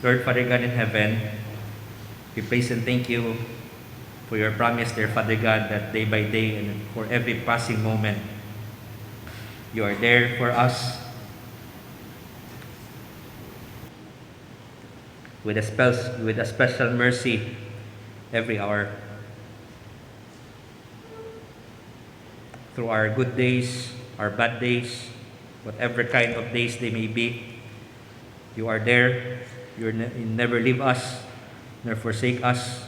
Lord, Father God in heaven, we praise and thank you for your promise, dear Father God, that day by day and for every passing moment, you are there for us with a special mercy every hour. Through our good days, our bad days, whatever kind of days they may be, you are there. You never leave us, nor forsake us,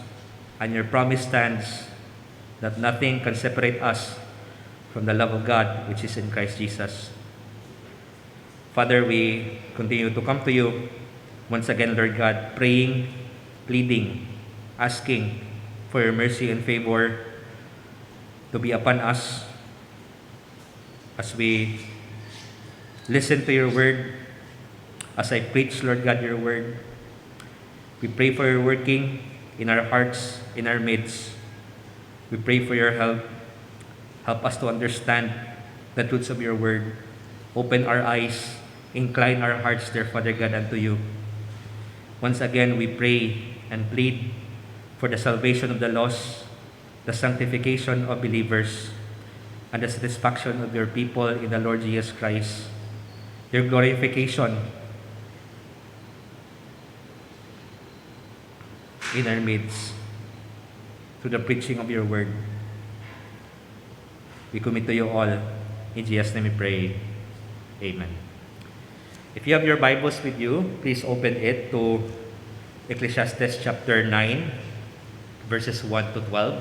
and your promise stands that nothing can separate us from the love of God which is in Christ Jesus. Father, we continue to come to you once again, Lord God, praying, pleading, asking for your mercy and favor to be upon us as we listen to your word, as I preach, Lord God, your word. We pray for your working in our hearts, in our midst. We pray for your help. Help us to understand the truths of your word. Open our eyes, incline our hearts, dear Father God, unto you. Once again, we pray and plead for the salvation of the lost, the sanctification of believers, and the satisfaction of your people in the Lord Jesus Christ, your glorification in our midst through the preaching of your word. We commit to you all. In Jesus' name we pray. Amen. If you have your Bibles with you, please open it to Ecclesiastes chapter 9, verses 1 to 12.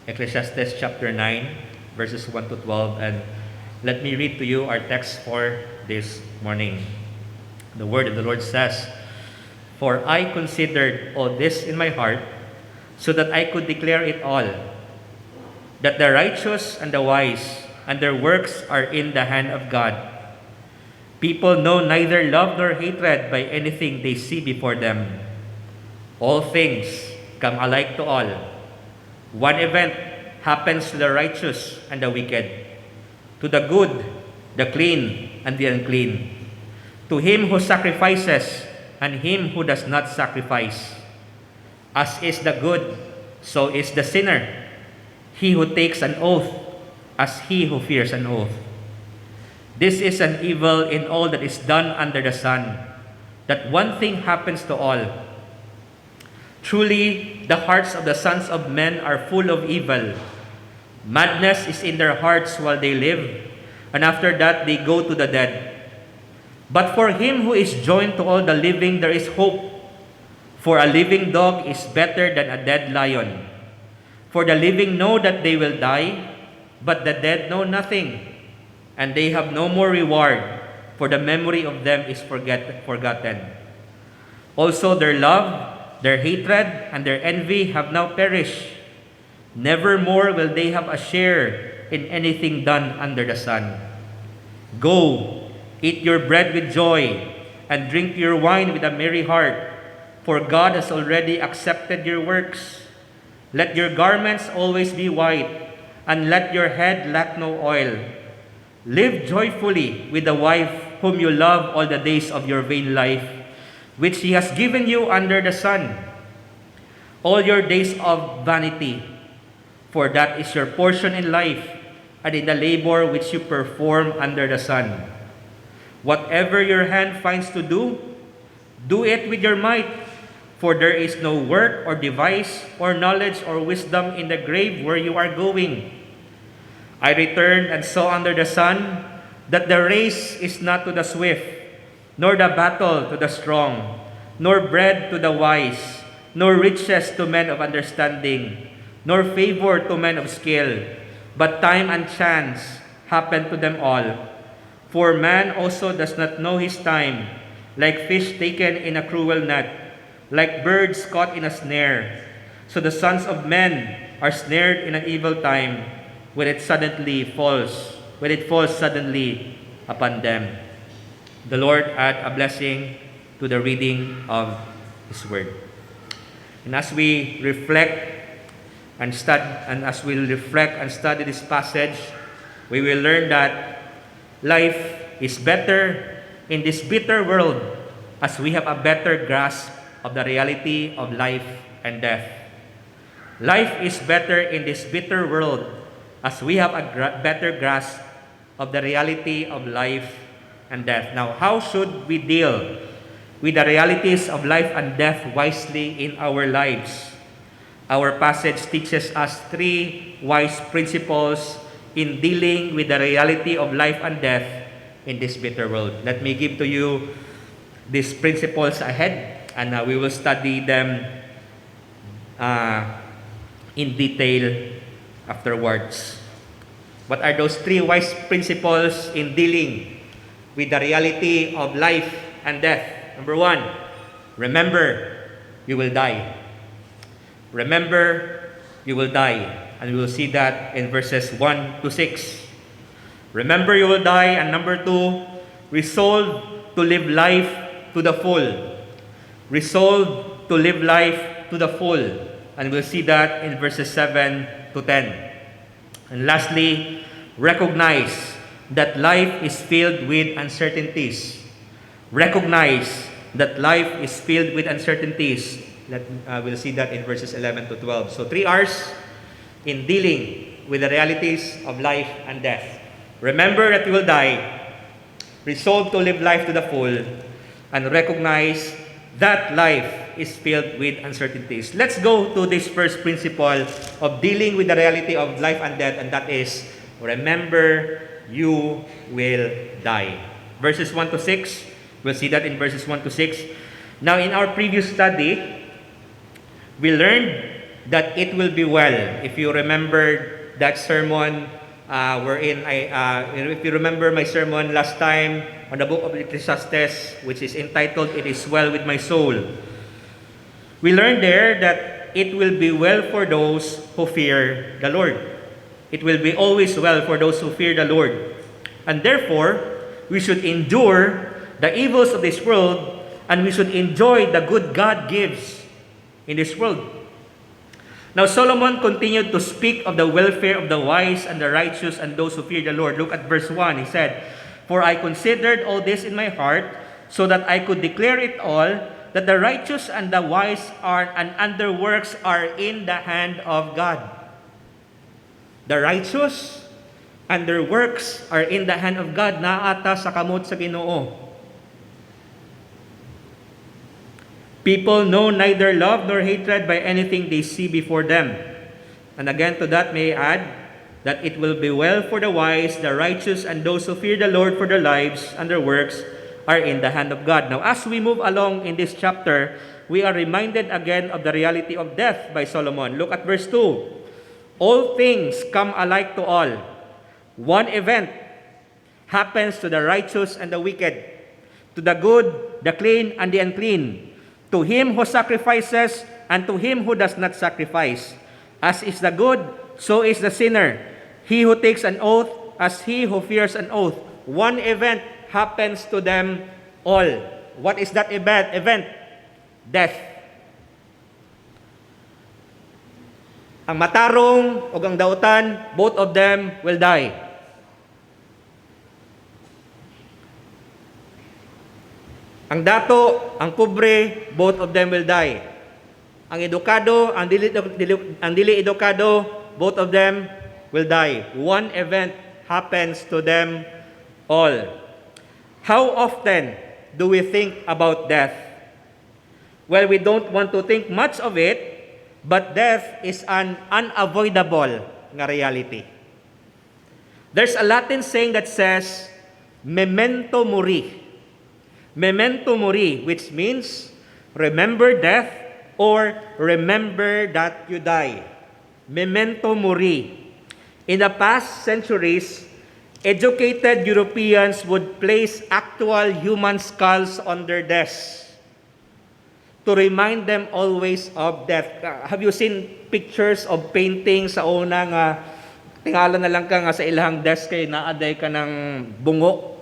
Ecclesiastes chapter 9, verses 1 to 12. And let me read to you our text for this morning. The word of the Lord says, "For I considered all this in my heart, so that I could declare it all, that the righteous and the wise and their works are in the hand of God. People know neither love nor hatred by anything they see before them. All things come alike to all. One event happens to the righteous and the wicked, to the good, the clean, and the unclean, to him who sacrifices and him who does not sacrifice. As is the good, so is the sinner. He who takes an oath, as he who fears an oath. This is an evil in all that is done under the sun, that one thing happens to all. Truly, the hearts of the sons of men are full of evil. Madness is in their hearts while they live, and after that they go to the dead. But for him who is joined to all the living there is hope. For a living dog is better than a dead lion. For the living know that they will die, but the dead know nothing, and they have no more reward, for the memory of them is forgotten. Also their love, their hatred, and their envy have now perished. Never more will they have a share in anything done under the sun. Go, eat your bread with joy, and drink your wine with a merry heart, for God has already accepted your works. Let your garments always be white, and let your head lack no oil. Live joyfully with the wife whom you love all the days of your vain life, which he has given you under the sun, all your days of vanity, for that is your portion in life, and in the labor which you perform under the sun. Whatever your hand finds to do, do it with your might, for there is no work or device or knowledge or wisdom in the grave where you are going. I returned and saw under the sun that the race is not to the swift, nor the battle to the strong, nor bread to the wise, nor riches to men of understanding, nor favor to men of skill, but time and chance happen to them all. For man also does not know his time, like fish taken in a cruel net, like birds caught in a snare. So the sons of men are snared in an evil time, when it falls suddenly upon them. The Lord add a blessing to the reading of His Word. And as we reflect and study this passage, we will learn that life is better in this bitter world as we have a better grasp of the reality of life and death. Life is better in this bitter world as we have a better grasp of the reality of life and death. Now, how should we deal with the realities of life and death wisely in our lives? Our passage teaches us three wise principles in dealing with the reality of life and death in this bitter world. Let me give to you these principles ahead, and we will study them in detail afterwards. What are those three wise principles in dealing with the reality of life and death? Number one, remember you will die. Remember you will die. And we will see that in verses 1 to 6. Remember you will die. And number 2, resolve to live life to the full. Resolve to live life to the full. And we'll see that in verses 7 to 10. And lastly, recognize that life is filled with uncertainties. Recognize that life is filled with uncertainties. We'll see that in verses 11 to 12. So 3 R's in dealing with the realities of life and death. Remember that you will die. Resolve to live life to the full. And recognize that life is filled with uncertainties. Let's go to this first principle of dealing with the reality of life and death, and that is, remember you will die. Verses 1 to 6. We'll see that in verses 1 to 6. Now, in our previous study, we learned that it will be well. If you remember that sermon if you remember my sermon last time on the book of Ecclesiastes, which is entitled, It is Well with My Soul. We learned there that it will be well for those who fear the Lord. It will be always well for those who fear the Lord. And therefore, we should endure the evils of this world, and we should enjoy the good God gives in this world. Now, Solomon continued to speak of the welfare of the wise and the righteous and those who fear the Lord. Look at verse 1. He said, "For I considered all this in my heart, so that I could declare it all, that the righteous and the wise and their works are in the hand of God." The righteous and their works are in the hand of God. Naata sa kamot sa Ginoo. People know neither love nor hatred by anything they see before them. And again to that may I add that it will be well for the wise, the righteous, and those who fear the Lord, for their lives and their works are in the hand of God. Now, as we move along in this chapter, we are reminded again of the reality of death by Solomon. Look at verse 2. All things come alike to all. One event happens to the righteous and the wicked, to the good, the clean, and the unclean, to him who sacrifices and to him who does not sacrifice. As is the good, so is the sinner. He who takes an oath, as he who fears an oath. One event happens to them all. What is that event? Death. Ang matarong o ang dautan, both of them will die. Ang dato, ang pobre, both of them will die. Ang edukado, ang dili edukado, both of them will die. One event happens to them all. How often do we think about death? Well, we don't want to think much of it, but death is an unavoidable nga reality. There's a Latin saying that says, memento mori. Memento mori, which means remember death or remember that you die. Memento mori. In the past centuries, educated Europeans would place actual human skulls on their desks to remind them always of death. Have you seen pictures of paintings sa una nga tingala na lang ka nga sa ilahang desk kay naaday ka ng bungo?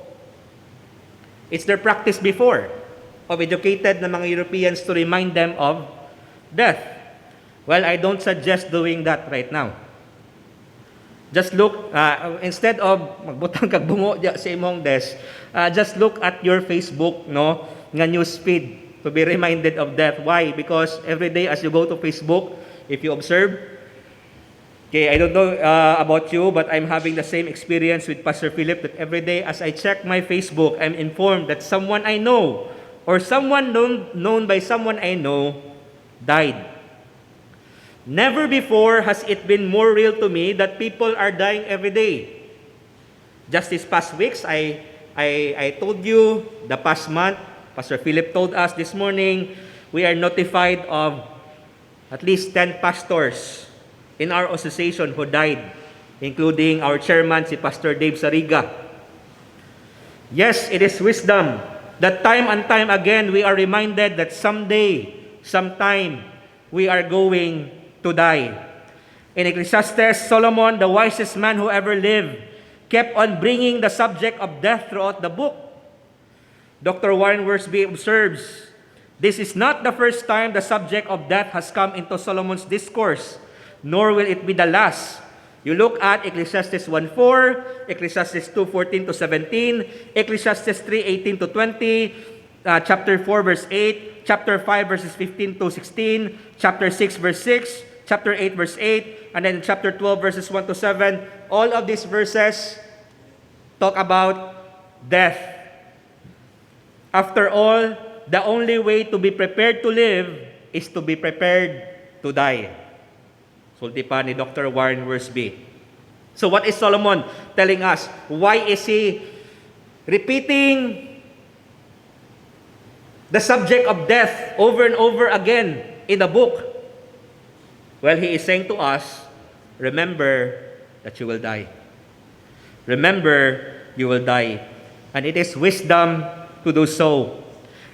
It's their practice before of educated na mga Europeans to remind them of death. Well, I don't suggest doing that right now. Just look, instead of magbutang kag bungo diya sa imong desk, just look at your Facebook, no, nga news feed to be reminded of death. Why? Because every day as you go to Facebook, if you observe, okay, I don't know about you, but I'm having the same experience with Pastor Philip that every day as I check my Facebook, I'm informed that someone I know or someone known by someone I know died. Never before has it been more real to me that people are dying every day. Just these past weeks, I told you, the past month, Pastor Philip told us this morning, we are notified of at least 10 pastors in our association who died, including our chairman, si Pastor Dave Sariga. Yes, it is wisdom that time and time again we are reminded that someday, sometime, we are going to die. In Ecclesiastes, Solomon, the wisest man who ever lived, kept on bringing the subject of death throughout the book. Dr. Warren Wiersbe observes, this is not the first time the subject of death has come into Solomon's discourse, nor will it be the last. You look at Ecclesiastes 1:4, Ecclesiastes 2:14 to 17, Ecclesiastes 3:18 to 20, chapter 4 verse 8, chapter 5 verses 15 to 16, chapter 6 verse 6, chapter 8 verse 8, and then chapter 12 verses 1 to 7. All of these verses talk about death. After all, the only way to be prepared to live is to be prepared to die. Sulti pa ni Dr. Warren Wiersbe. So what is Solomon telling us? Why is he repeating the subject of death over and over again in the book? Well, he is saying to us, remember that you will die. Remember, you will die. And it is wisdom to do so.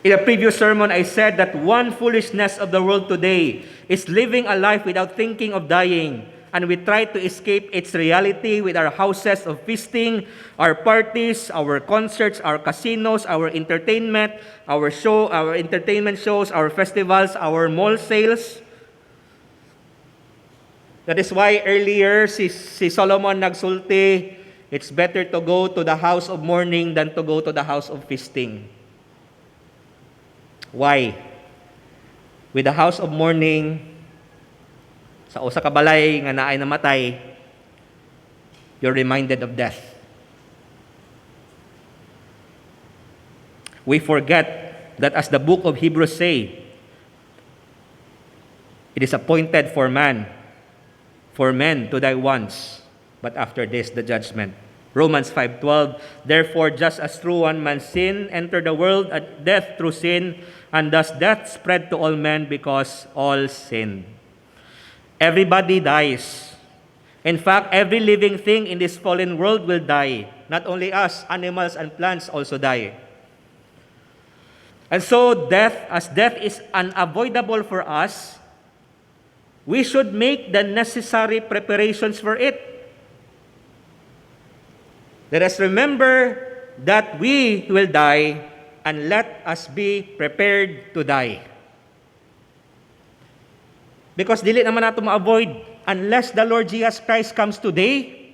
In a previous sermon, I said that one foolishness of the world today is living a life without thinking of dying. And we try to escape its reality with our houses of feasting, our parties, our concerts, our casinos, our entertainment, our entertainment shows, our festivals, our mall sales. That is why earlier si Solomon nagsulti, it's better to go to the house of mourning than to go to the house of feasting. Why? With the house of mourning, sa usa ka balay nga naay namatay, you're reminded of death. We forget that as the book of Hebrews say, it is appointed for men to die once, but after this the judgment. Romans 5:12, therefore just as through one man's sin entered the world, and death through sin, and thus death spread to all men because all sinned. Everybody dies. In fact, every living thing in this fallen world will die. Not only us, animals and plants also die. And so as death is unavoidable for us, we should make the necessary preparations for it. Let us remember that we will die, and let us be prepared to die. Because dili naman nato ma-avoid unless the Lord Jesus Christ comes today.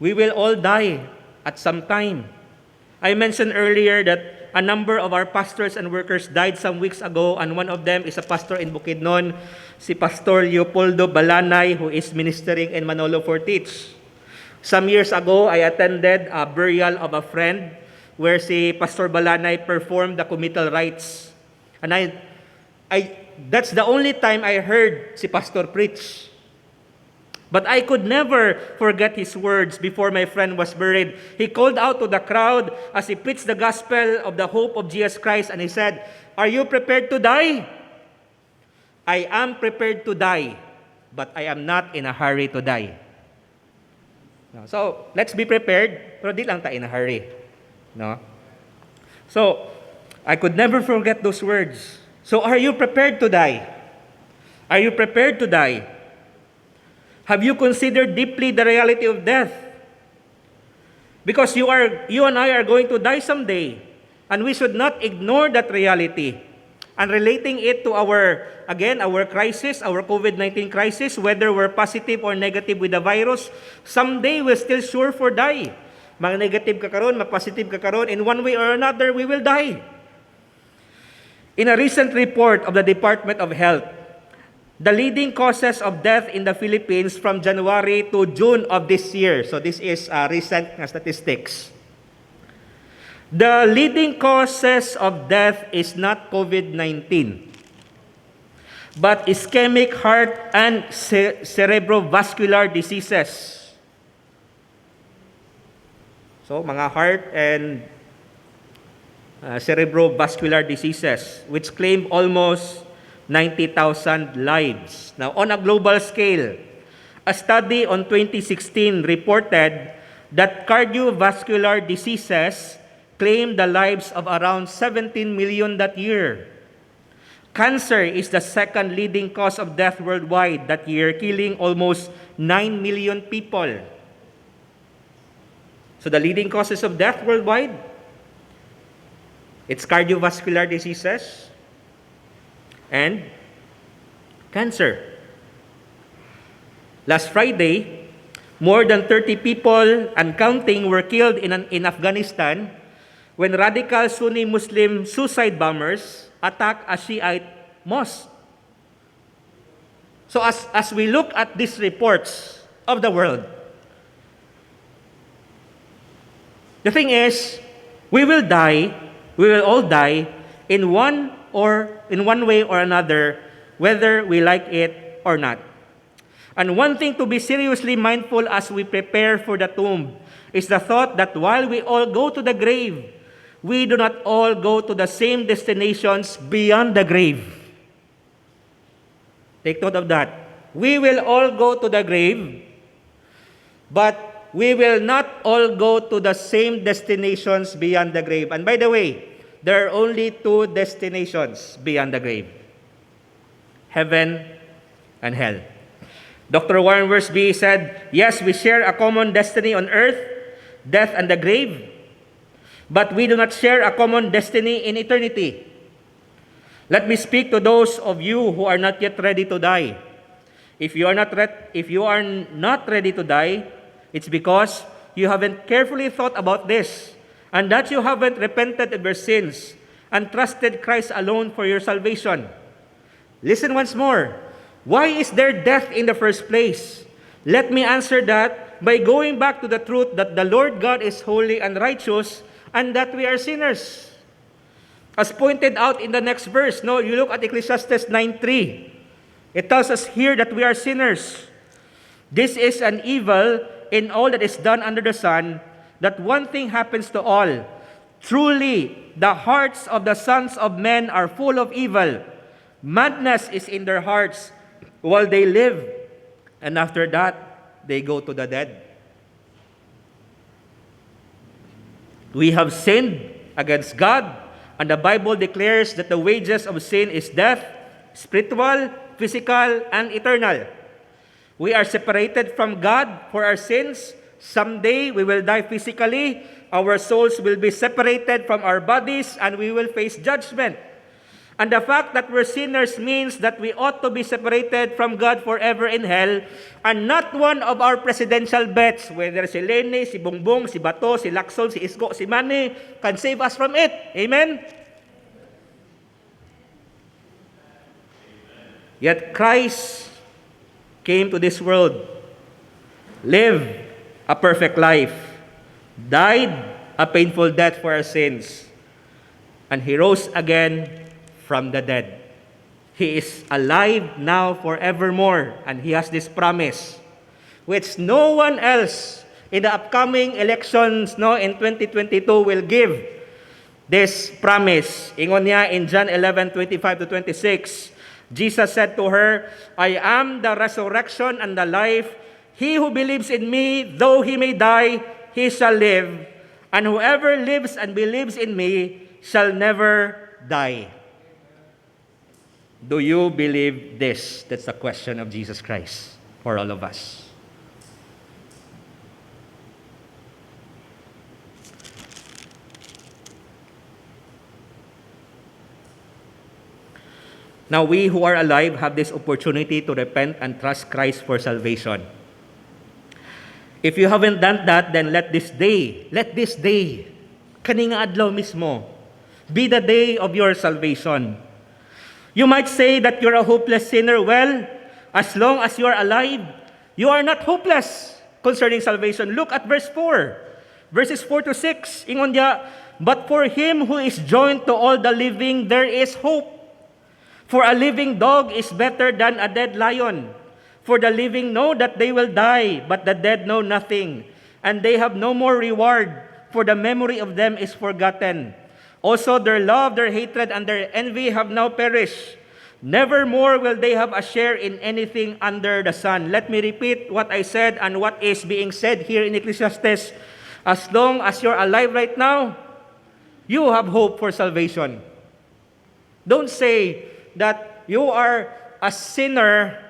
We will all die at some time. I mentioned earlier that a number of our pastors and workers died some weeks ago, and one of them is a pastor in Bukidnon, si Pastor Leopoldo Balanay, who is ministering in Manolo Fortich. Some years ago, I attended a burial of a friend where si Pastor Balanay performed the committal rites. And that's the only time I heard si Pastor preach. But I could never forget his words before my friend was buried. He called out to the crowd as he preached the gospel of the hope of Jesus Christ, and he said, "Are you prepared to die? I am prepared to die, but I am not in a hurry to die." So, let's be prepared, pero di lang tayo in a hurry. No? So, I could never forget those words. So, are you prepared to die? Are you prepared to die? Have you considered deeply the reality of death? Because you and I are going to die someday, and we should not ignore that reality. and relating it to our crisis, our COVID-19 crisis, whether we're positive or negative with the virus, someday we're still sure for die. Mag-negative ka karon, mag-positive ka karon, in one way or another, we will die. In a recent report of the Department of Health, the leading causes of death in the Philippines from January to June of this year, so this is recent statistics. The leading causes of death is not COVID-19, but ischemic heart and cerebrovascular diseases. So, mga heart and cerebrovascular diseases, which claim almost 90,000 lives. Now, on a global scale, a study on 2016 reported that cardiovascular diseases claimed the lives of around 17 million that year. Cancer is the second leading cause of death worldwide that year, killing almost 9 million people. So the leading causes of death worldwide, it's cardiovascular diseases and cancer. Last Friday, more than 30 people and counting were killed in Afghanistan when radical Sunni Muslim suicide bombers attacked a Shiite mosque. So as we look at these reports of the world, the thing is, we will all die in one way or another, whether we like it or not. And one thing to be seriously mindful as we prepare for the tomb is the thought that while we all go to the grave, we do not all go to the same destinations beyond the grave. Take note of that. We will all go to the grave, but we will not all go to the same destinations beyond the grave. And by the way, there are only two destinations beyond the grave: heaven and hell. Dr. Warren Wiersbe said, yes, we share a common destiny on earth, death and the grave, but we do not share a common destiny in eternity. Let me speak to those of you who are not yet ready to die. If you are not ready to die, it's because you haven't carefully thought about this, and that you haven't repented of your sins and trusted Christ alone for your salvation. Listen once more. Why is there death in the first place? Let me answer that by going back to the truth that the Lord God is holy and righteous and that we are sinners. As pointed out in the next verse, you look at Ecclesiastes 9:3. It tells us here that we are sinners. This is an evil in all that is done under the sun, that one thing happens to all. Truly, the hearts of the sons of men are full of evil. Madness is in their hearts while they live, and after that, they go to the dead. We have sinned against God, and the Bible declares that the wages of sin is death, spiritual, physical, and eternal. We are separated from God for our sins. Someday we will die physically. Our souls will be separated from our bodies, and we will face judgment. And the fact that we're sinners means that we ought to be separated from God forever in hell, and not one of our presidential bets, whether si Lene, si Bongbong, si Bato, si Lacson, si Isko, si Manny, can save us from it. Amen? Yet Christ came to this world, lived a perfect life, died a painful death for our sins, and He rose again from the dead. He is alive now forevermore, and He has this promise, which no one else in the upcoming elections in 2022 will give. This promise, ingon niya in John 11:25-26, Jesus said to her, I am the resurrection and the life. He who believes in me, though he may die, he shall live. And whoever lives and believes in me shall never die. Do you believe this? That's the question of Jesus Christ for all of us. Now we who are alive have this opportunity to repent and trust Christ for salvation. If you haven't done that, then let this day, kaning adlaw mismo, be the day of your salvation. You might say that you're a hopeless sinner. Well, as long as you are alive, you are not hopeless concerning salvation. Look at verse 4. Verses 4 to 6. Ingon dia, but for him who is joined to all the living, there is hope. For a living dog is better than a dead lion. For the living know that they will die, but the dead know nothing. And they have no more reward, for the memory of them is forgotten. Also their love, their hatred, and their envy have now perished. Never more will they have a share in anything under the sun. Let me repeat what I said and what is being said here in Ecclesiastes. As long as you're alive right now, you have hope for salvation. Don't say that you are a sinner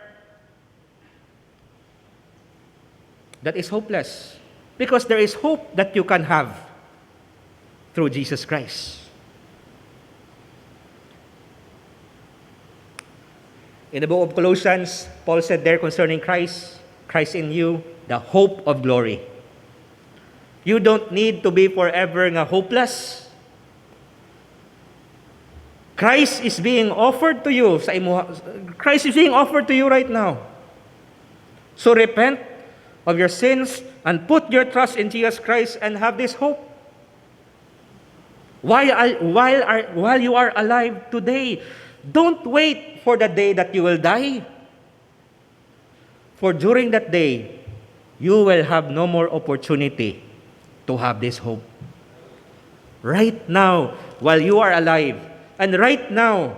that is hopeless, because there is hope that you can have through Jesus Christ. In the book of Colossians, Paul said there concerning Christ in you, the hope of glory. You don't need to be forever nga hopeless. Christ is being offered to you sa imo. Christ is being offered to you right now. So repent of your sins and put your trust in Jesus Christ and have this hope. While you are alive today, don't wait for the day that you will die. For during that day, you will have no more opportunity to have this hope. Right now, while you are alive, and right now,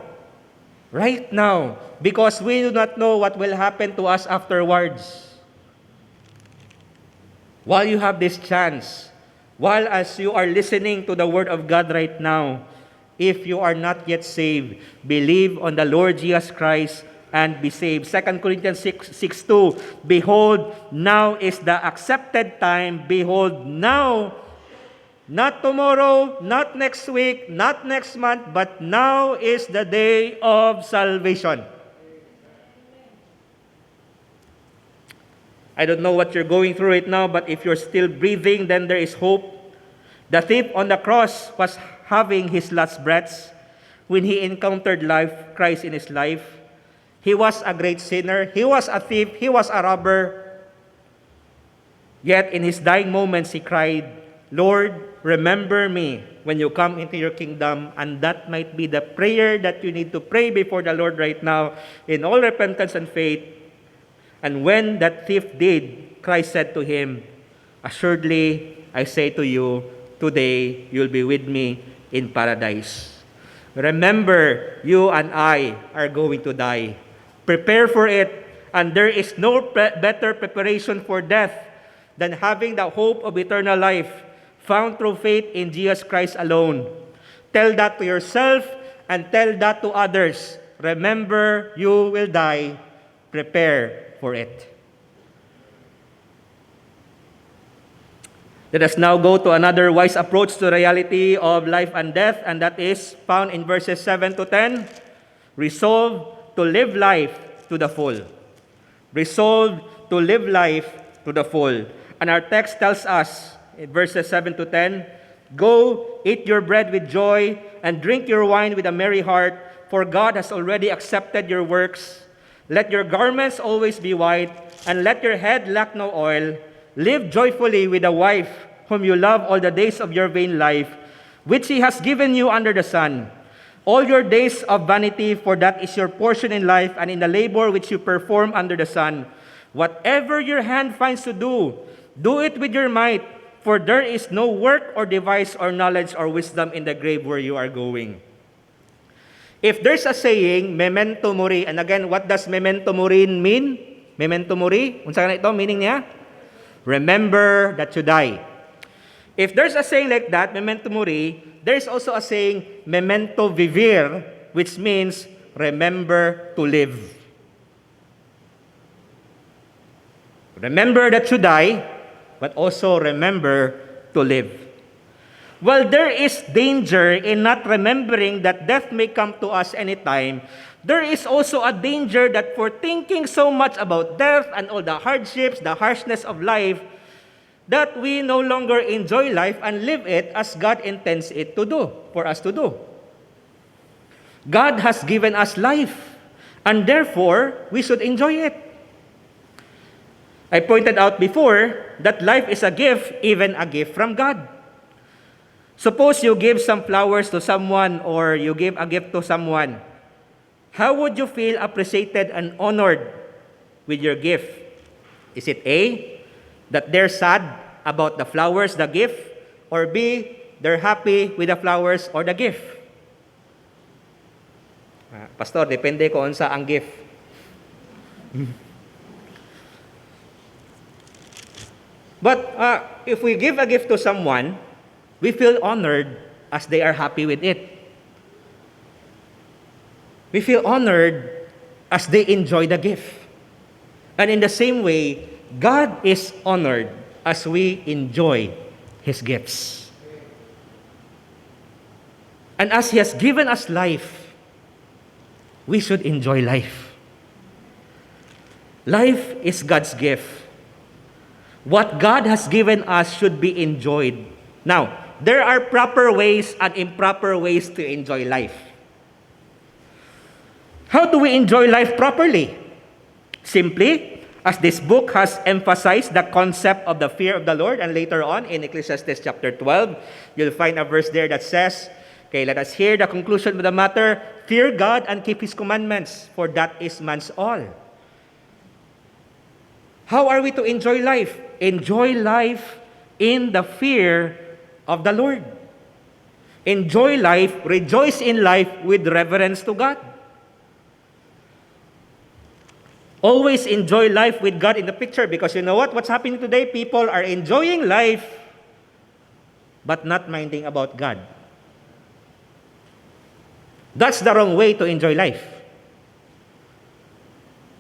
because we do not know what will happen to us afterwards. While you have this chance, while as you are listening to the Word of God right now, if you are not yet saved, believe on the Lord Jesus Christ and be saved. 2 Corinthians 6:2, behold, now is the accepted time. Behold, now, not tomorrow, not next week, not next month, but now is the day of salvation. I don't know what you're going through right now, but if you're still breathing, then there is hope. The thief on the cross was having his last breaths when he encountered Christ in his life. He was a great sinner. He was a thief. He was a robber. Yet in his dying moments, he cried, Lord, remember me when you come into your kingdom. And that might be the prayer that you need to pray before the Lord right now in all repentance and faith. And when that thief did, Christ said to him, assuredly, I say to you, today you'll be with me in paradise. Remember, you and I are going to die. Prepare for it. And there is no better preparation for death than having the hope of eternal life found through faith in Jesus Christ alone. Tell that to yourself and tell that to others. Remember, you will die. Prepare for it. Let us now go to another wise approach to the reality of life and death, and that is found in verses 7 to 10. Resolve to live life to the full. Resolve to live life to the full. And our text tells us, in verses 7 to 10, go, eat your bread with joy, and drink your wine with a merry heart, for God has already accepted your works. Let your garments always be white, and let your head lack no oil. Live joyfully with a wife whom you love all the days of your vain life, which He has given you under the sun. All your days of vanity, for that is your portion in life, and in the labor which you perform under the sun. Whatever your hand finds to do, do it with your might, for there is no work or device or knowledge or wisdom in the grave where you are going. If there's a saying, memento mori, and again, what does memento mori mean? Memento mori, unsa na ito, meaning niya? Remember that you die. If there's a saying like that, memento mori, there's also a saying, memento vivir, which means remember to live. Remember that you die, but also remember to live. Well, there is danger in not remembering that death may come to us anytime, there is also a danger that for thinking so much about death and all the hardships, the harshness of life, that we no longer enjoy life and live it as God intends it to do, for us to do. God has given us life, and therefore, we should enjoy it. I pointed out before that life is a gift, even a gift from God. Suppose you give some flowers to someone or you give a gift to someone. How would you feel appreciated and honored with your gift? Is it A, that they're sad about the flowers, the gift, or B, they're happy with the flowers or the gift? Pastor, depende kung sa ang gift. But if we give a gift to someone, we feel honored as they are happy with it. We feel honored as they enjoy the gift. And in the same way, God is honored as we enjoy His gifts. And as He has given us life, we should enjoy life. Life is God's gift. What God has given us should be enjoyed. Now, there are proper ways and improper ways to enjoy life. How do we enjoy life properly? Simply, as this book has emphasized the concept of the fear of the Lord, and later on in Ecclesiastes chapter 12, you'll find a verse there that says, okay, let us hear the conclusion of the matter. Fear God and keep His commandments, for that is man's all. How are we to enjoy life? Enjoy life in the fear of the Lord. Enjoy life, rejoice in life with reverence to God. Always enjoy life with God in the picture, because you know what? What's happening today? People are enjoying life but not minding about God. That's the wrong way to enjoy life.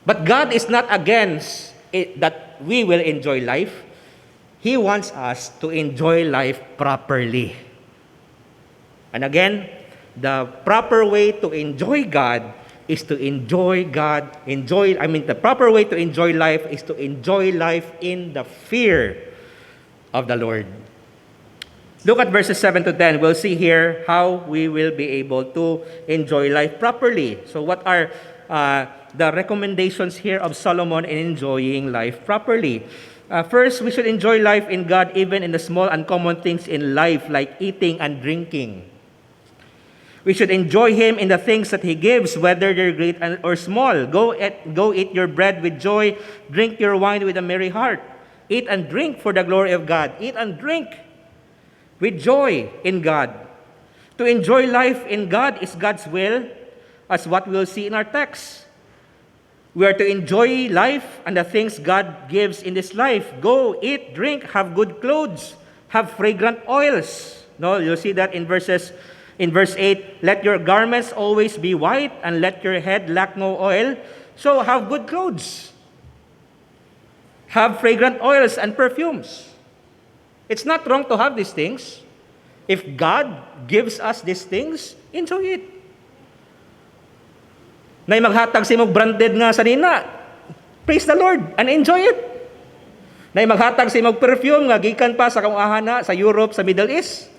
But God is not against it, that we will enjoy life. He wants us to enjoy life properly. And again, the proper way to enjoy God is to enjoy God. The proper way to enjoy life is to enjoy life in the fear of the Lord. Look at verses 7 to 10. We'll see here how we will be able to enjoy life properly. So what are the recommendations here of Solomon in enjoying life properly? First, we should enjoy life in God even in the small uncommon things in life, like eating and drinking. We should enjoy Him in the things that He gives, whether they're great or small. Go eat your bread with joy. Drink your wine with a merry heart. Eat and drink for the glory of God. Eat and drink with joy in God. To enjoy life in God is God's will, as what we'll see in our text. We are to enjoy life and the things God gives in this life. Go, eat, drink, have good clothes, have fragrant oils. No, you'll see that in verse 8, let your garments always be white and let your head lack no oil. So have good clothes. Have fragrant oils and perfumes. It's not wrong to have these things. If God gives us these things, enjoy it. Nay maghatag sa imong branded nga sanina, praise the Lord and enjoy it. Nay maghatag sa imong perfume nga gikan pa sa kahana sa Europe, sa Middle East,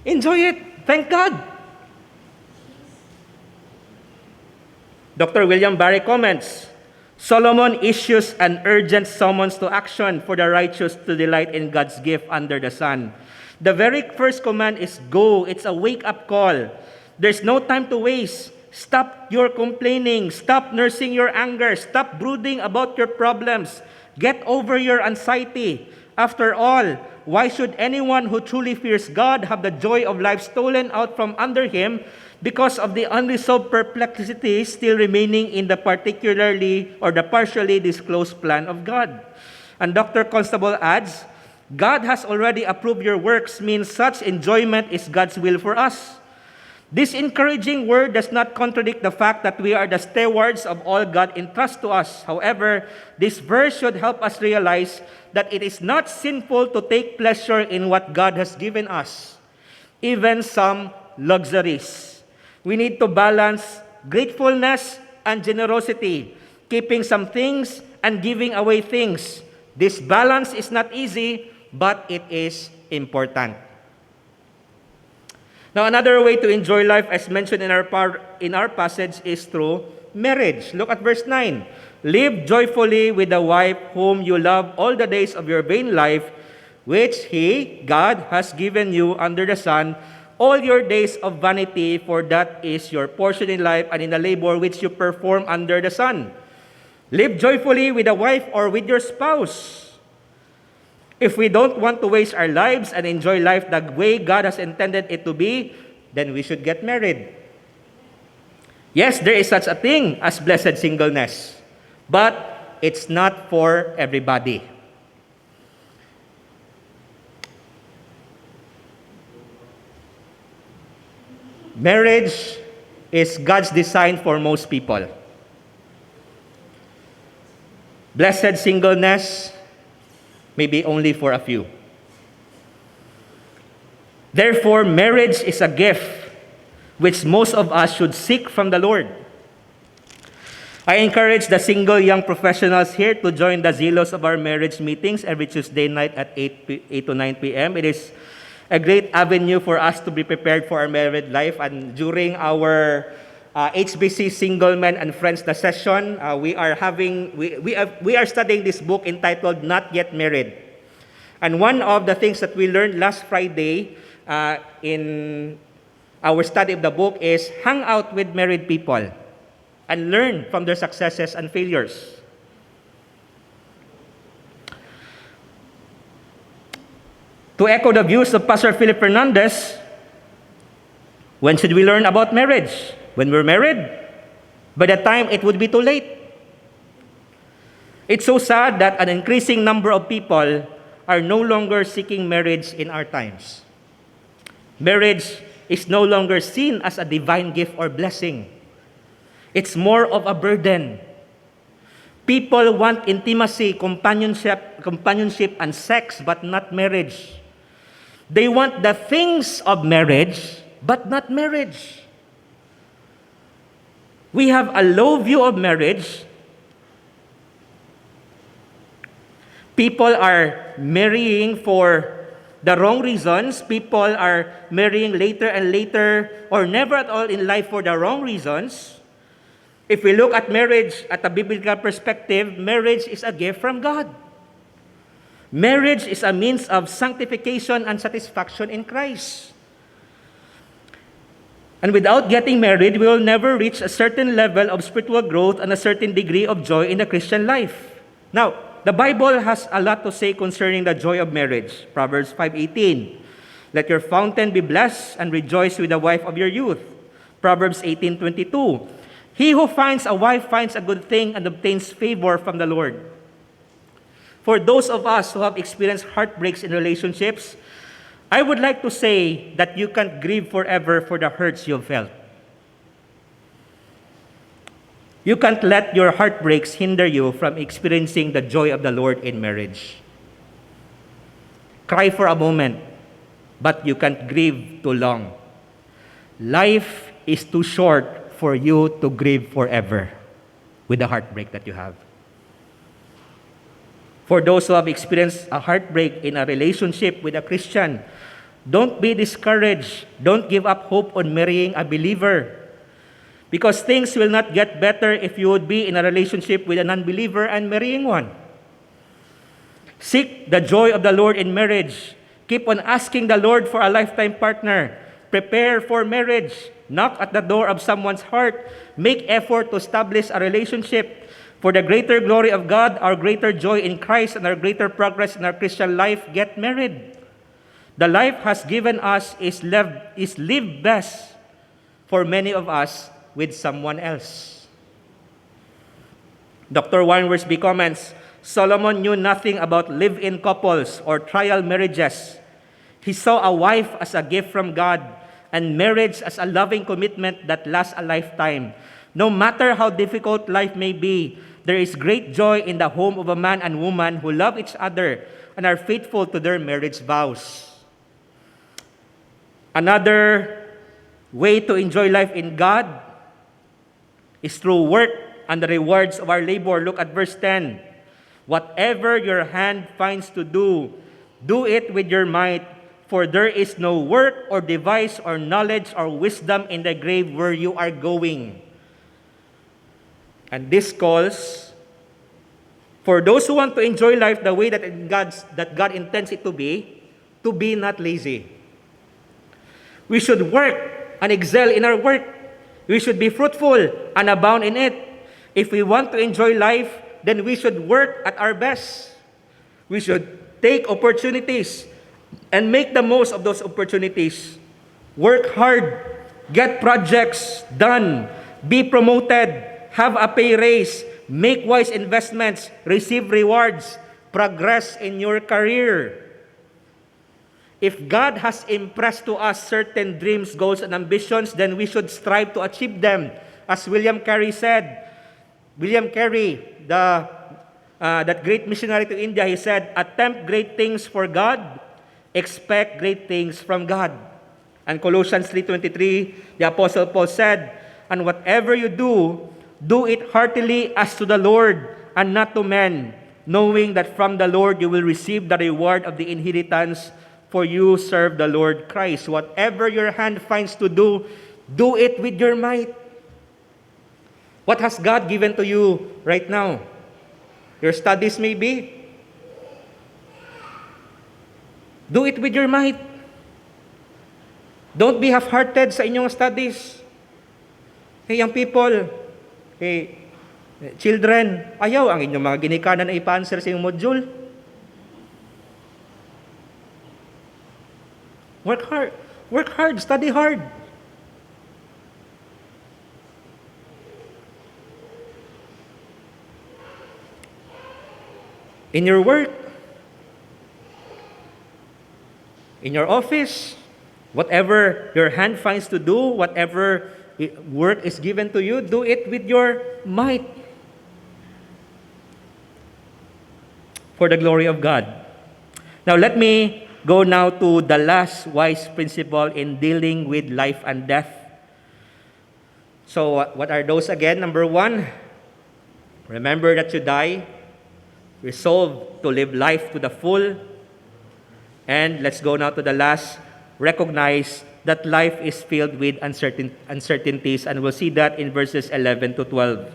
enjoy it. Thank God. Dr. William Barry comments, Solomon issues an urgent summons to action for the righteous to delight in God's gift under the sun. The very first command is go. It's a wake-up call. There's no time to waste. Stop your complaining. Stop nursing your anger. Stop brooding about your problems. Get over your anxiety. After all, why should anyone who truly fears God have the joy of life stolen out from under him because of the unresolved perplexity still remaining in the particularly or the partially disclosed plan of God? And Dr. Constable adds, God has already approved your works means such enjoyment is God's will for us. This encouraging word does not contradict the fact that we are the stewards of all God entrusts to us. However, this verse should help us realize that it is not sinful to take pleasure in what God has given us, even some luxuries. We need to balance gratefulness and generosity, keeping some things and giving away things. This balance is not easy, but it is important. Now, another way to enjoy life, as mentioned in our passage, is through marriage. Look at verse 9. Live joyfully with the wife whom you love all the days of your vain life, which He, God, has given you under the sun, all your days of vanity, for that is your portion in life and in the labor which you perform under the sun. Live joyfully with a wife or with your spouse. If we don't want to waste our lives and enjoy life the way God has intended it to be, then we should get married. Yes, there is such a thing as blessed singleness, but it's not for everybody. Marriage is God's design for most people. Blessed singleness may be only for a few. Therefore, marriage is a gift which most of us should seek from the Lord. I encourage the single young professionals here to join the zealous of our marriage meetings every Tuesday night at 8 to 9 p.m. It is a great avenue for us to be prepared for our married life. And during our HBC Single Men and Friends the session, we are studying this book entitled Not Yet Married. And one of the things that we learned last Friday in our study of the book is hang out with married people and learn from their successes and failures. To echo the views of Pastor Philip Fernandez, when should we learn about marriage? When we're married? By the time it would be too late. It's so sad that an increasing number of people are no longer seeking marriage in our times. Marriage is no longer seen as a divine gift or blessing. It's more of a burden. People want intimacy, companionship, and sex, but not marriage. They want the things of marriage, but not marriage. We have a low view of marriage. People are marrying for the wrong reasons. People are marrying later and later, or never at all in life for the wrong reasons. If we look at marriage at a biblical perspective, marriage is a gift from God. Marriage is a means of sanctification and satisfaction in Christ. And without getting married, we will never reach a certain level of spiritual growth and a certain degree of joy in the Christian life. Now, the Bible has a lot to say concerning the joy of marriage. Proverbs 5:18. Let your fountain be blessed and rejoice with the wife of your youth. Proverbs 18:22. He who finds a wife finds a good thing and obtains favor from the Lord. For those of us who have experienced heartbreaks in relationships, I would like to say that you can't grieve forever for the hurts you've felt. You can't let your heartbreaks hinder you from experiencing the joy of the Lord in marriage. Cry for a moment, but you can't grieve too long. Life is too short for you to grieve forever with the heartbreak that you have. For those who have experienced a heartbreak in a relationship with a Christian, don't be discouraged. Don't give up hope on marrying a believer. Because things will not get better if you would be in a relationship with a non-believer and marrying one. Seek the joy of the Lord in marriage. Keep on asking the Lord for a lifetime partner. Prepare for marriage. Knock at the door of someone's heart. Make effort to establish a relationship. For the greater glory of God, our greater joy in Christ, and our greater progress in our Christian life, get married. The life has given us is lived best for many of us with someone else. Dr. Warren Wiersbe comments, Solomon knew nothing about live-in couples or trial marriages. He saw a wife as a gift from God and marriage as a loving commitment that lasts a lifetime. No matter how difficult life may be, there is great joy in the home of a man and woman who love each other and are faithful to their marriage vows. Another way to enjoy life in God is through work and the rewards of our labor. Look at verse 10. Whatever your hand finds to do, do it with your might, for there is no work or device or knowledge or wisdom in the grave where you are going. And this calls for those who want to enjoy life the way that God intends it to be not lazy. We should work and excel in our work. We should be fruitful and abound in it. If we want to enjoy life, then we should work at our best. We should take opportunities and make the most of those opportunities. Work hard, get projects done, be promoted, have a pay raise, make wise investments, receive rewards, progress in your career. If God has impressed to us certain dreams, goals, and ambitions, then we should strive to achieve them. As William Carey said, that great missionary to India, he said, attempt great things for God, expect great things from God. And Colossians 3:23, the Apostle Paul said, and whatever you do, do it heartily as to the Lord and not to men, knowing that from the Lord you will receive the reward of the inheritance, for you serve the Lord Christ. Whatever your hand finds to do, do it with your might. What has God given to you right now? Your studies maybe? Do it with your might. Don't be half-hearted sa inyong studies. Hey, young people, hey, children, ayaw ang inyong mga ginikanan na ipa-answer sa inyong module. Work hard, study hard. In your work, in your office, whatever your hand finds to do, whatever work is given to you, do it with your might. For the glory of God. Now let me go now to the last wise principle in dealing with life and death. So what are those again? Number 1, remember that you die. Resolve to live life to the full. And let's go now to the last. Recognize that life is filled with uncertainties, and we'll see that in verses 11 to 12.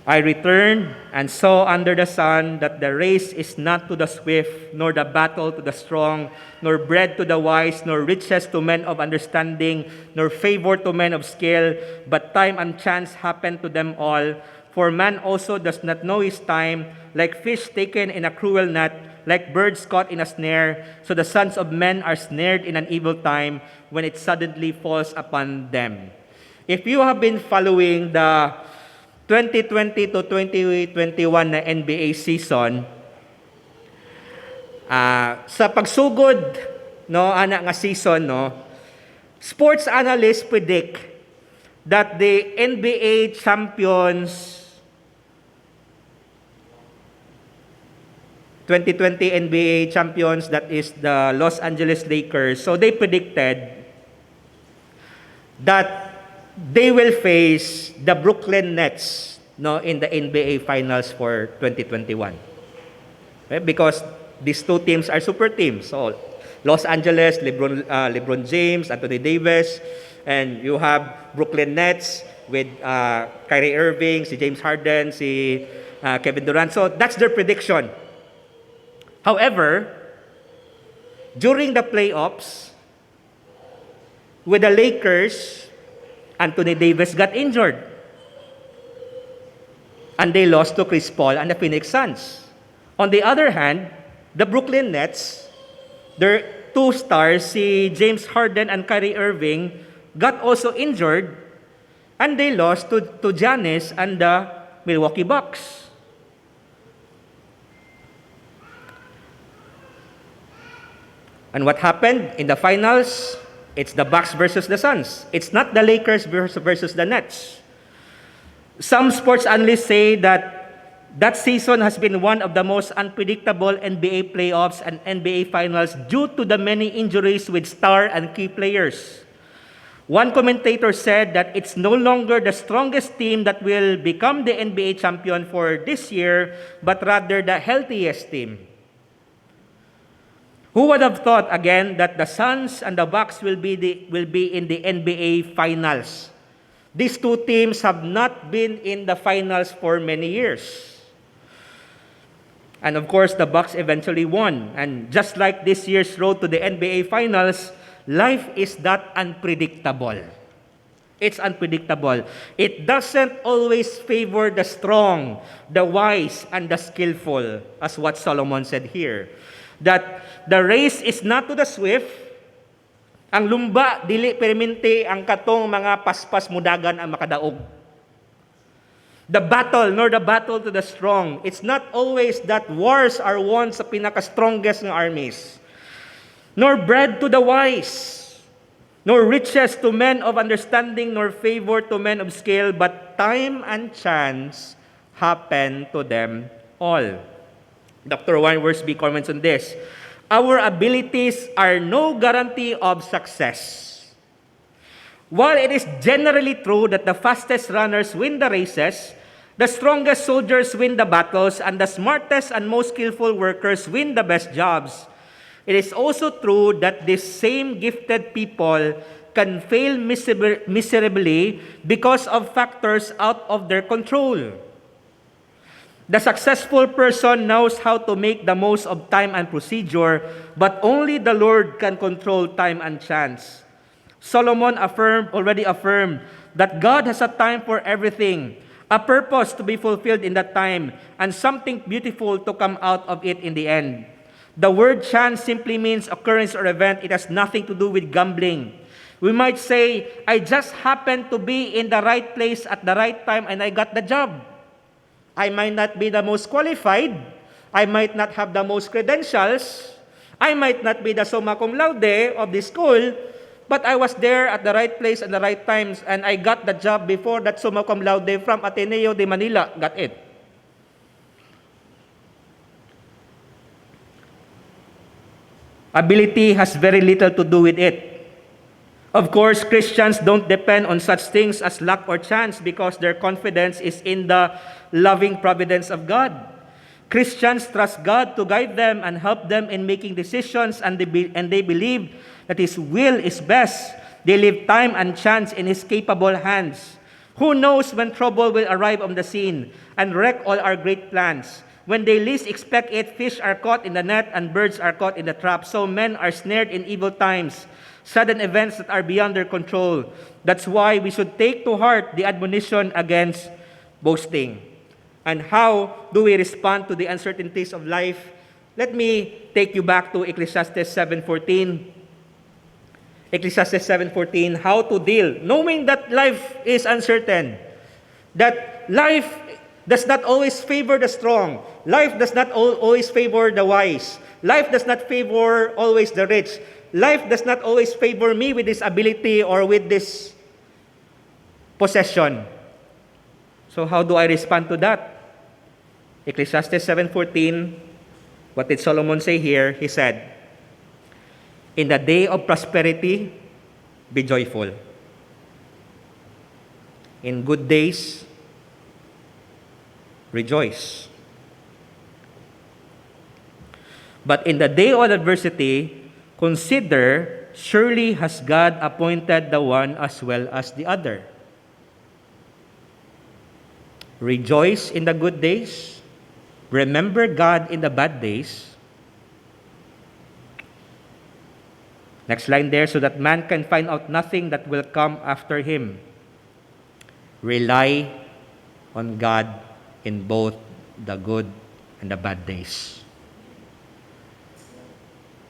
I returned and saw under the sun that the race is not to the swift, nor the battle to the strong, nor bread to the wise, nor riches to men of understanding, nor favor to men of skill, but time and chance happen to them all. For man also does not know his time, like fish taken in a cruel net, like birds caught in a snare, so the sons of men are snared in an evil time when it suddenly falls upon them. If you have been following the 2020 to 2021 na NBA season, sa pagsugod nga season, sports analysts predict that the NBA champions 2020 NBA champions, that is the Los Angeles Lakers, so they predicted that they will face the Brooklyn Nets in the NBA Finals for 2021. Okay? Because these two teams are super teams. So Los Angeles, LeBron James, Anthony Davis, and you have Brooklyn Nets with Kyrie Irving, si James Harden, si Kevin Durant. So that's their prediction. However, during the playoffs, with the Lakers, Anthony Davis got injured. And they lost to Chris Paul and the Phoenix Suns. On the other hand, the Brooklyn Nets, their two stars, si James Harden and Kyrie Irving, got also injured, and they lost to Giannis and the Milwaukee Bucks. And what happened in the finals? It's the Bucks versus the Suns. It's not the Lakers versus the Nets. Some sports analysts say that season has been one of the most unpredictable NBA playoffs and NBA finals due to the many injuries with star and key players. One commentator said that it's no longer the strongest team that will become the NBA champion for this year, but rather the healthiest team. Who would have thought again that the Suns and the Bucks will be in the NBA finals? These two teams have not been in the finals for many years. And of course, the Bucks eventually won. And just like this year's road to the NBA finals, life is that unpredictable. It's unpredictable. It doesn't always favor the strong, the wise, and the skillful, as what Solomon said here. That the race is not to the swift, ang lumba, dili permente ang katong mga paspas mudagan ang makadaog. The battle, nor the battle to the strong. It's not always that wars are won sa pinaka-strongest ng armies. Nor bread to the wise, nor riches to men of understanding, nor favor to men of skill, but time and chance happen to them all. Dr. Warren Wiersbe comments on this. Our abilities are no guarantee of success. While it is generally true that the fastest runners win the races, the strongest soldiers win the battles, and the smartest and most skillful workers win the best jobs, it is also true that these same gifted people can fail miserably because of factors out of their control. The successful person knows how to make the most of time and procedure, but only the Lord can control time and chance. Solomon already affirmed that God has a time for everything, a purpose to be fulfilled in that time, and something beautiful to come out of it in the end. The word chance simply means occurrence or event. It has nothing to do with gambling. We might say, I just happened to be in the right place at the right time and I got the job. I might not be the most qualified. I might not have the most credentials. I might not be the summa cum laude of the school, but I was there at the right place at the right times, and I got the job before that summa cum laude from Ateneo de Manila got it. Ability has very little to do with it. Of course, Christians don't depend on such things as luck or chance because their confidence is in the loving providence of God. Christians trust God to guide them and help them in making decisions, and they believe that His will is best. They leave time and chance in His capable hands. Who knows when trouble will arrive on the scene and wreck all our great plans? When they least expect it, fish are caught in the net and birds are caught in the trap. So men are snared in evil times, sudden events that are beyond their control. That's why we should take to heart the admonition against boasting. And how do we respond to the uncertainties of life? Let me take you back to Ecclesiastes 7:14. Ecclesiastes 7:14, how to deal, knowing that life is uncertain, that life does not always favor the strong. Life does not always favor the wise. Life does not favor always the rich. Life does not always favor me with this ability or with this possession. So how do I respond to that? Ecclesiastes 7:14, what did Solomon say here? He said, in the day of prosperity, be joyful. In good days, rejoice. But in the day of adversity, consider, surely has God appointed the one as well as the other. Rejoice in the good days. Remember God in the bad days. Next line there, so that man can find out nothing that will come after him. Rely on God in both the good and the bad days.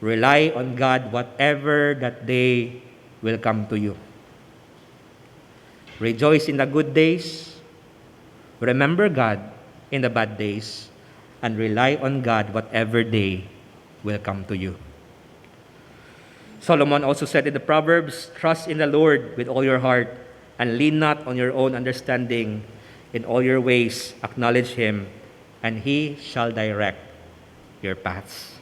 Rely on God whatever that day will come to you. Rejoice in the good days. Remember God in the bad days. And rely on God whatever day will come to you. Solomon also said in the Proverbs, trust in the Lord with all your heart and lean not on your own understanding. In all your ways acknowledge Him, and He shall direct your paths.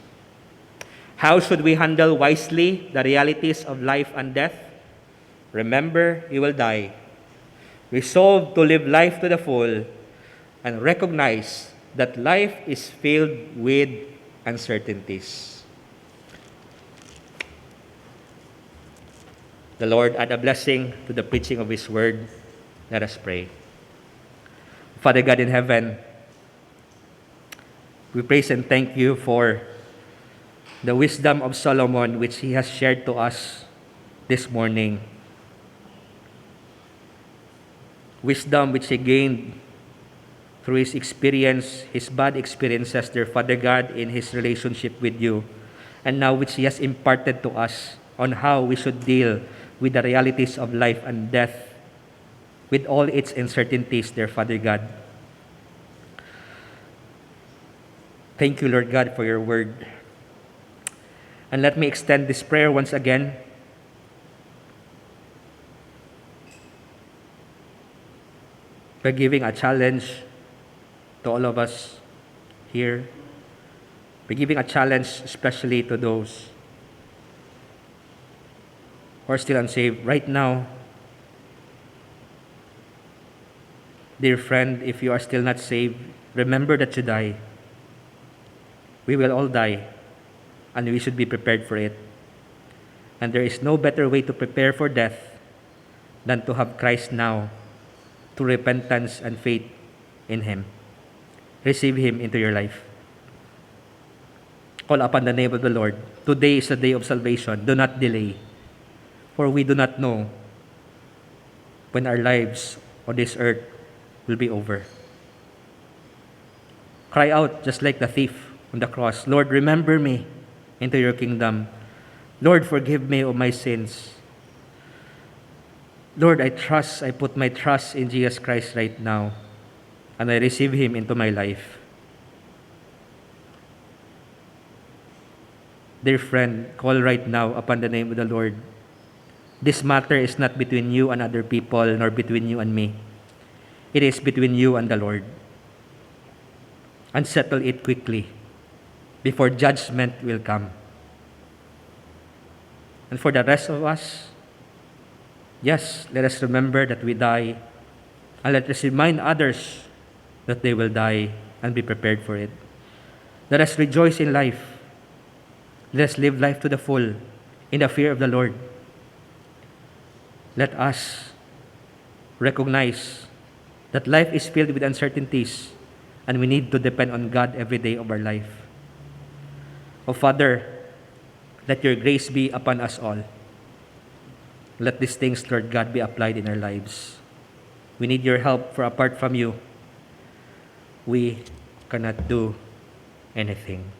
How should we handle wisely the realities of life and death? Remember, you will die. Resolve to live life to the full and recognize that life is filled with uncertainties. The Lord add a blessing to the preaching of His word. Let us pray. Father God in heaven, we praise and thank you for the wisdom of Solomon which he has shared to us this morning. Wisdom which he gained through his experience, his bad experiences, dear Father God, in his relationship with you, and now which he has imparted to us on how we should deal with the realities of life and death, with all its uncertainties, dear Father God. Thank you, Lord God, for your word. And let me extend this prayer once again by giving a challenge to all of us here, by giving a challenge especially to those who are still unsaved. Right now, dear friend, if you are still not saved, remember that you die. We will all die, and we should be prepared for it. And there is no better way to prepare for death than to have Christ now, to repentance and faith in Him. Receive Him into your life. Call upon the name of the Lord. Today is the day of salvation. Do not delay, for we do not know when our lives on this earth will be over. Cry out just like the thief on the cross, Lord, remember me into your kingdom. Lord, forgive me of my sins. Lord, I put my trust in Jesus Christ right now, and I receive Him into my life. Dear friend, call right now upon the name of the Lord. This matter is not between you and other people, nor between you and me. It is between you and the Lord. And settle it quickly, before judgment will come. And for the rest of us, yes, let us remember that we die, and let us remind others that they will die and be prepared for it. Let us rejoice in life. Let us live life to the full in the fear of the Lord. Let us recognize that life is filled with uncertainties, and we need to depend on God every day of our life. Oh Father, let your grace be upon us all. Let these things, Lord God, be applied in our lives. We need your help, for apart from you, we cannot do anything.